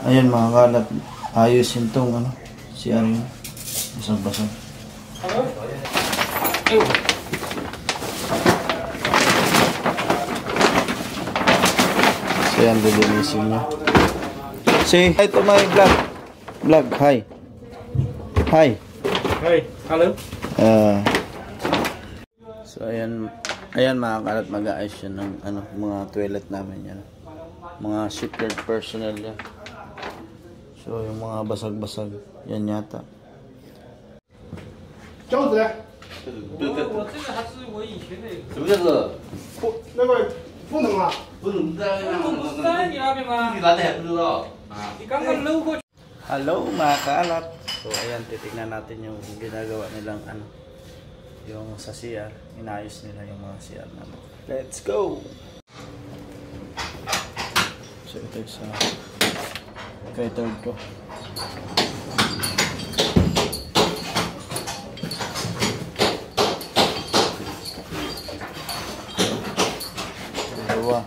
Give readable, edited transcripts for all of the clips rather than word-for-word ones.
Ayan mga kalat, ayusin tong ano, si Aryo. Basag-basag. So yan, lilinisin niya. Say hi to my vlog. Vlog, hi. Hi. Hi, hello. So ayan mga kalat, mag-aayos yan ng ano, mga toilet namin yan. Mga shipyard personnel yan. So yung mga basag-basag yan yata. 饺子呢？我这个还是我以前那个。什么叫做不，那个不能啊。不能在你那边吗？你哪里还不知道啊？你刚刚搂过去。 Hello mga kalat. So ayan, titignan natin yung ginagawa nilang ano, yung sa CR. Inayos nila yung mga CR namin. Let's go! So ito yung sa kay third ko. Dalawa.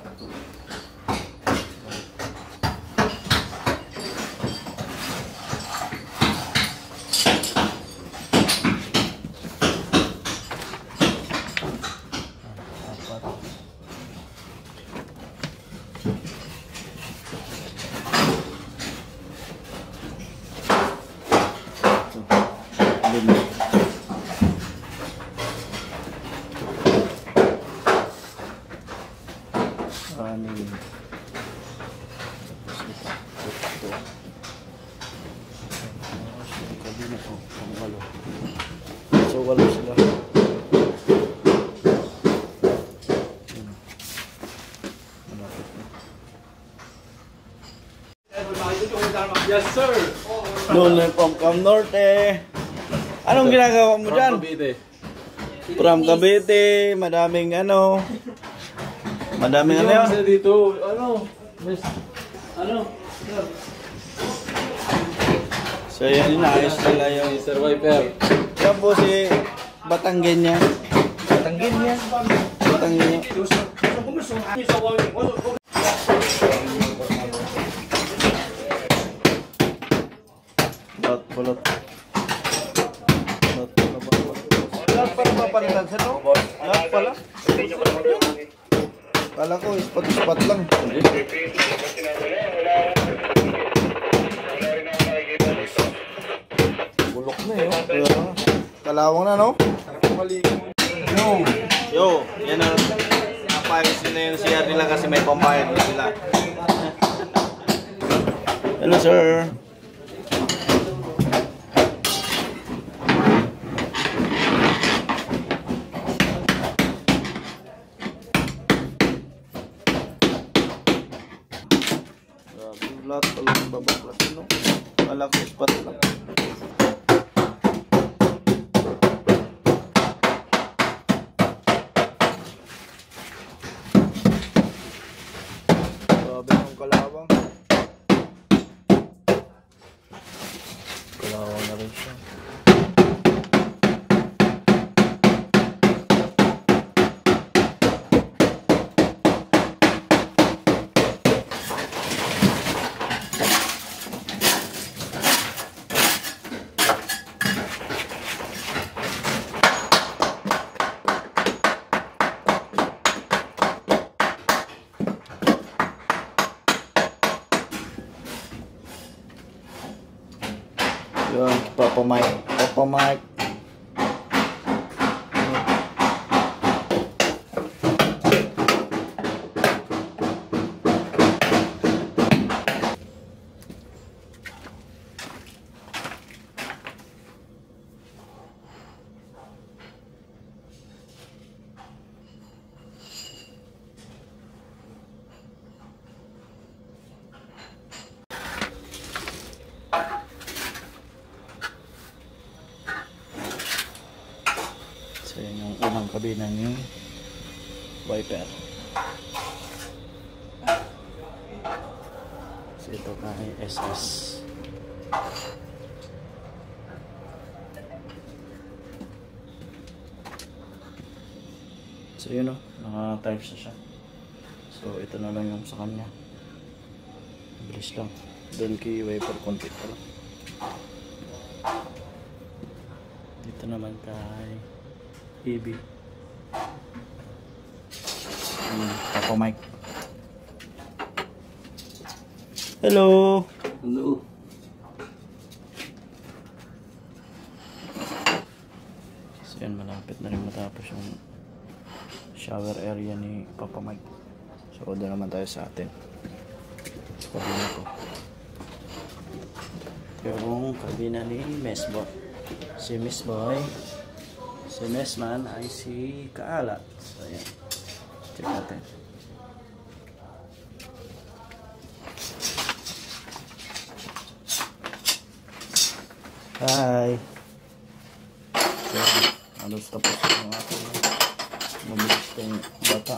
So wala sila. Yes sir. Noon from Norte. Anong ginagawa mo dyan? From Cavite. Madaming ano. Madaming ano yun? Dito, ano? Miss, ano? So yan, inaayos nila yung Sir Viper. yan po si Batanggenya. Batanggenya? Batanggenya. Balot. Lahat pala mapalitan sa no? Lahat pala? Kala ko, ispat-ispat lang. Bulok na yun. Kalawang na, no? Yo, yan na. Napayos na yung CR nila kasi may pambayad na sila. Hello, sir. Lahat pala ng babaklasin, no? Kala ko ispat lang. Grabe ng kalawang. Kalawang na rin siya. Yun, Papa Mike. Papa Mike. So yun yung unang kabina ng wiper. So ito kay SS. So yun o, naka-tiles na siya. So ito na lang yung sa kanya. Bilis lang. Doon kay wiper konti pa lang. Dito naman kay EB. Papa Mike. Hello. Hello. So yan, malapit na rin matapos yung shower area ni Papa Mike. So doon naman tayo sa atin. Sa kabina ko. Yung kabina ni Mesbo. Si Miss Boy. Si Messman ay si Kaalat. So yan. Check natin. Hi. So, halos tapos yung ating mabilis tayong bata.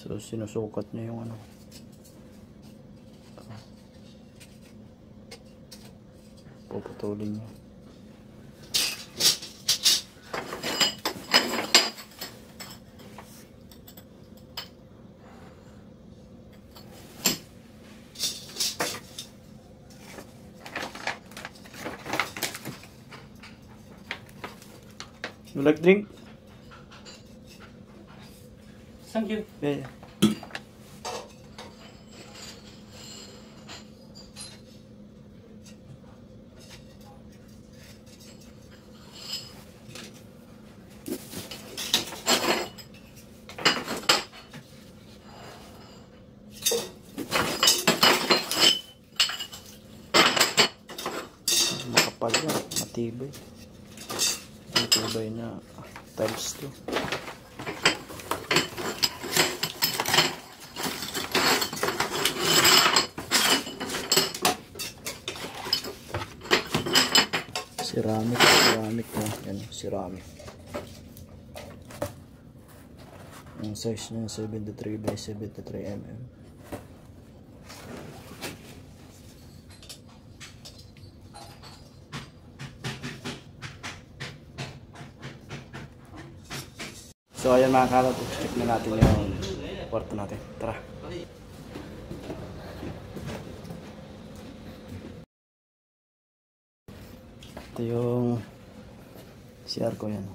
So, sinusukat niya yung ano. Puputulin niya. You like drink? Thank you. Yeah. Makapal yan, matibay. Matibay na tiles to. Ceramic na. Yan, ceramic. Ang size niya 73 by 73 mm. So ayan mga kalot, check na natin yung kwarto natin. Tara. Ito yung CR ko yan.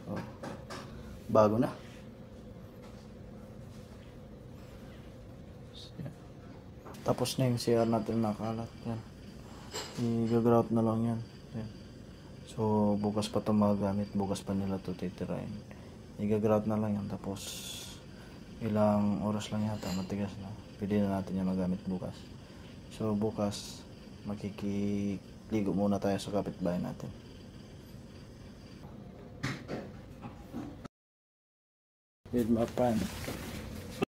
Oh. Bago na. Tapos na yung CR natin mga kalot. Yan. I-grout na lang yan. Yan. So bukas pa ito magagamit. Bukas pa nila ito titirain. I-grout na lang yan. Tapos ilang oras lang yata. Matigas na. Pwede na natin yan magamit bukas. So bukas makikiligo muna tayo sa kapitbahay natin. With my friend.